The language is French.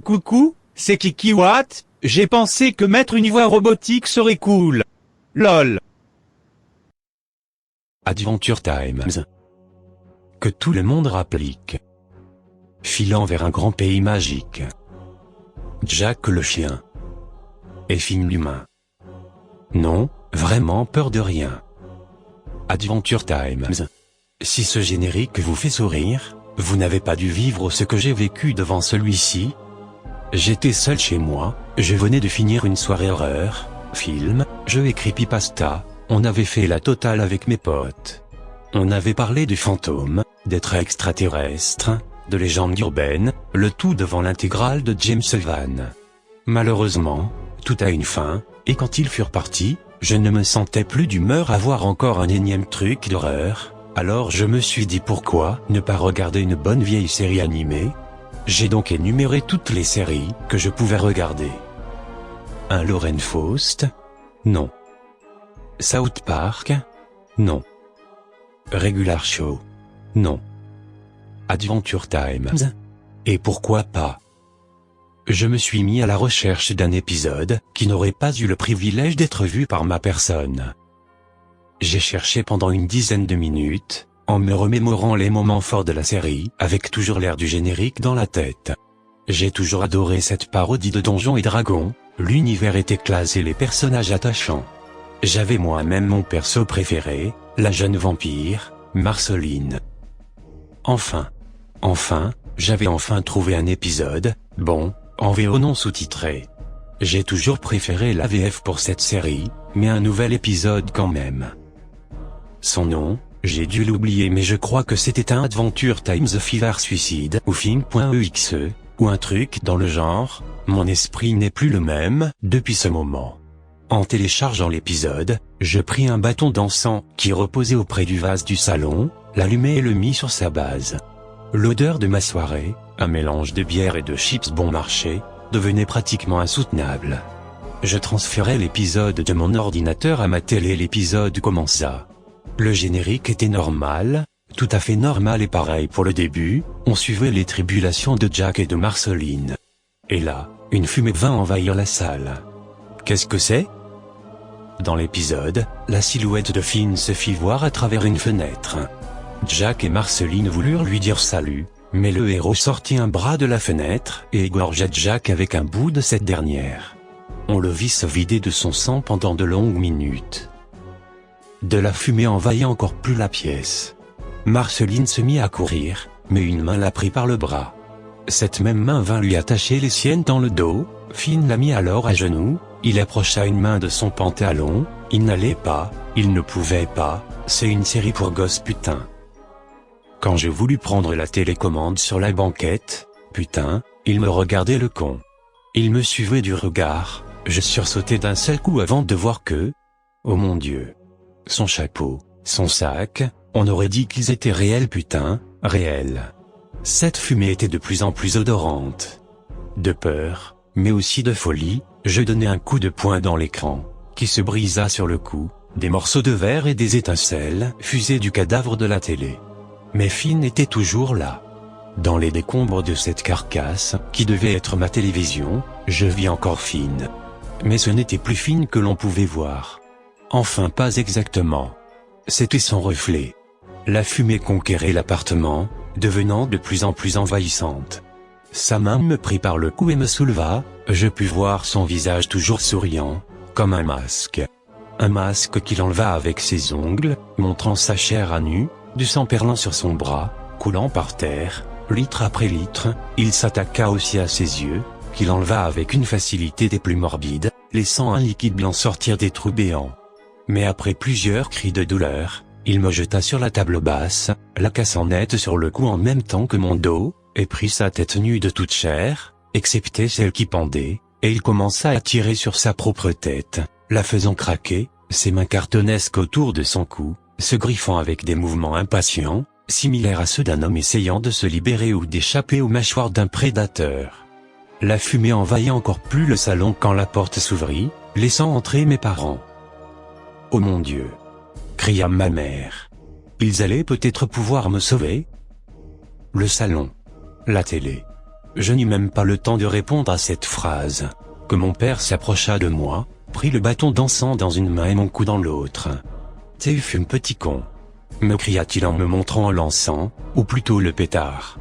Coucou, c'est Kiki Watt, j'ai pensé que mettre une voix robotique serait cool. LOL. Adventure Times. Que tout le monde rapplique. Filant vers un grand pays magique. Jack le chien. Et Finn l'humain. Non, vraiment peur de rien. Adventure Times. Si ce générique vous fait sourire, vous n'avez pas dû vivre ce que j'ai vécu devant celui-ci. J'étais seul chez moi, je venais de finir une soirée horreur, film, jeu et creepypasta, on avait fait la totale avec mes potes. On avait parlé de fantômes, d'êtres extraterrestres, de légendes urbaines, le tout devant l'intégrale de James Van. Malheureusement, tout a une fin, et quand ils furent partis, je ne me sentais plus d'humeur à voir encore un énième truc d'horreur, alors je me suis dit pourquoi ne pas regarder une bonne vieille série animée. J'ai donc énuméré toutes les séries que je pouvais regarder. Un Lauren Faust? Non. South Park? Non. Regular Show? Non. Adventure Times? Et pourquoi pas? Je me suis mis à la recherche d'un épisode qui n'aurait pas eu le privilège d'être vu par ma personne. J'ai cherché pendant une dizaine de minutes, en me remémorant les moments forts de la série, avec toujours l'air du générique dans la tête. J'ai toujours adoré cette parodie de Donjons et Dragons, l'univers était classe et les personnages attachants. J'avais moi-même mon perso préféré, la jeune vampire, Marceline. Enfin, j'avais enfin trouvé un épisode, bon, en VO non sous-titré. J'ai toujours préféré la VF pour cette série, mais un nouvel épisode quand même. Son nom, j'ai dû l'oublier mais je crois que c'était un Adventure Times Fever Suicide ou Film.exe, ou un truc dans le genre, mon esprit n'est plus le même depuis ce moment. En téléchargeant l'épisode, je pris un bâton d'encens qui reposait auprès du vase du salon, l'allumai et le mis sur sa base. L'odeur de ma soirée, un mélange de bière et de chips bon marché, devenait pratiquement insoutenable. Je transférais l'épisode de mon ordinateur à ma télé et l'épisode commença. Le générique était normal, tout à fait normal et pareil pour le début, on suivait les tribulations de Jack et de Marceline. Et là, une fumée vint envahir la salle. Qu'est-ce que c'est? Dans l'épisode, la silhouette de Finn se fit voir à travers une fenêtre. Jack et Marceline voulurent lui dire salut, mais le héros sortit un bras de la fenêtre et égorgea Jack avec un bout de cette dernière. On le vit se vider de son sang pendant de longues minutes. De la fumée envahit encore plus la pièce. Marceline se mit à courir, mais une main la prit par le bras. Cette même main vint lui attacher les siennes dans le dos, Finn la mit alors à genoux, il approcha une main de son pantalon, il n'allait pas, il ne pouvait pas, c'est une série pour gosses putain. Quand j'ai voulu prendre la télécommande sur la banquette, putain, il me regardait le con. Il me suivait du regard, je sursautais d'un seul coup avant de voir que... Oh mon Dieu! Son chapeau, son sac, on aurait dit qu'ils étaient réels putain, réels. Cette fumée était de plus en plus odorante. De peur, mais aussi de folie, je donnai un coup de poing dans l'écran, qui se brisa sur le coup, des morceaux de verre et des étincelles fusaient du cadavre de la télé. Mais Finn était toujours là. Dans les décombres de cette carcasse, qui devait être ma télévision, je vis encore Finn. Mais ce n'était plus Finn que l'on pouvait voir. Enfin pas exactement. C'était son reflet. La fumée conquérait l'appartement, devenant de plus en plus envahissante. Sa main me prit par le cou et me souleva, je pus voir son visage toujours souriant, comme un masque. Un masque qu'il enleva avec ses ongles, montrant sa chair à nu, du sang perlant sur son bras, coulant par terre, litre après litre, il s'attaqua aussi à ses yeux, qu'il enleva avec une facilité des plus morbides, laissant un liquide blanc sortir des trous béants. Mais après plusieurs cris de douleur, il me jeta sur la table basse, la cassant net sur le cou en même temps que mon dos, et prit sa tête nue de toute chair, excepté celle qui pendait, et il commença à tirer sur sa propre tête, la faisant craquer, ses mains cartonnesques autour de son cou, se griffant avec des mouvements impatients, similaires à ceux d'un homme essayant de se libérer ou d'échapper aux mâchoires d'un prédateur. La fumée envahit encore plus le salon quand la porte s'ouvrit, laissant entrer mes parents. Oh mon Dieu! Cria ma mère. Ils allaient peut-être pouvoir me sauver? Le salon. La télé. Je n'eus même pas le temps de répondre à cette phrase, que mon père s'approcha de moi, prit le bâton d'encens dans une main et mon cou dans l'autre. « Tu fumes petit con !» me cria-t-il en me montrant l'encens, ou plutôt le pétard.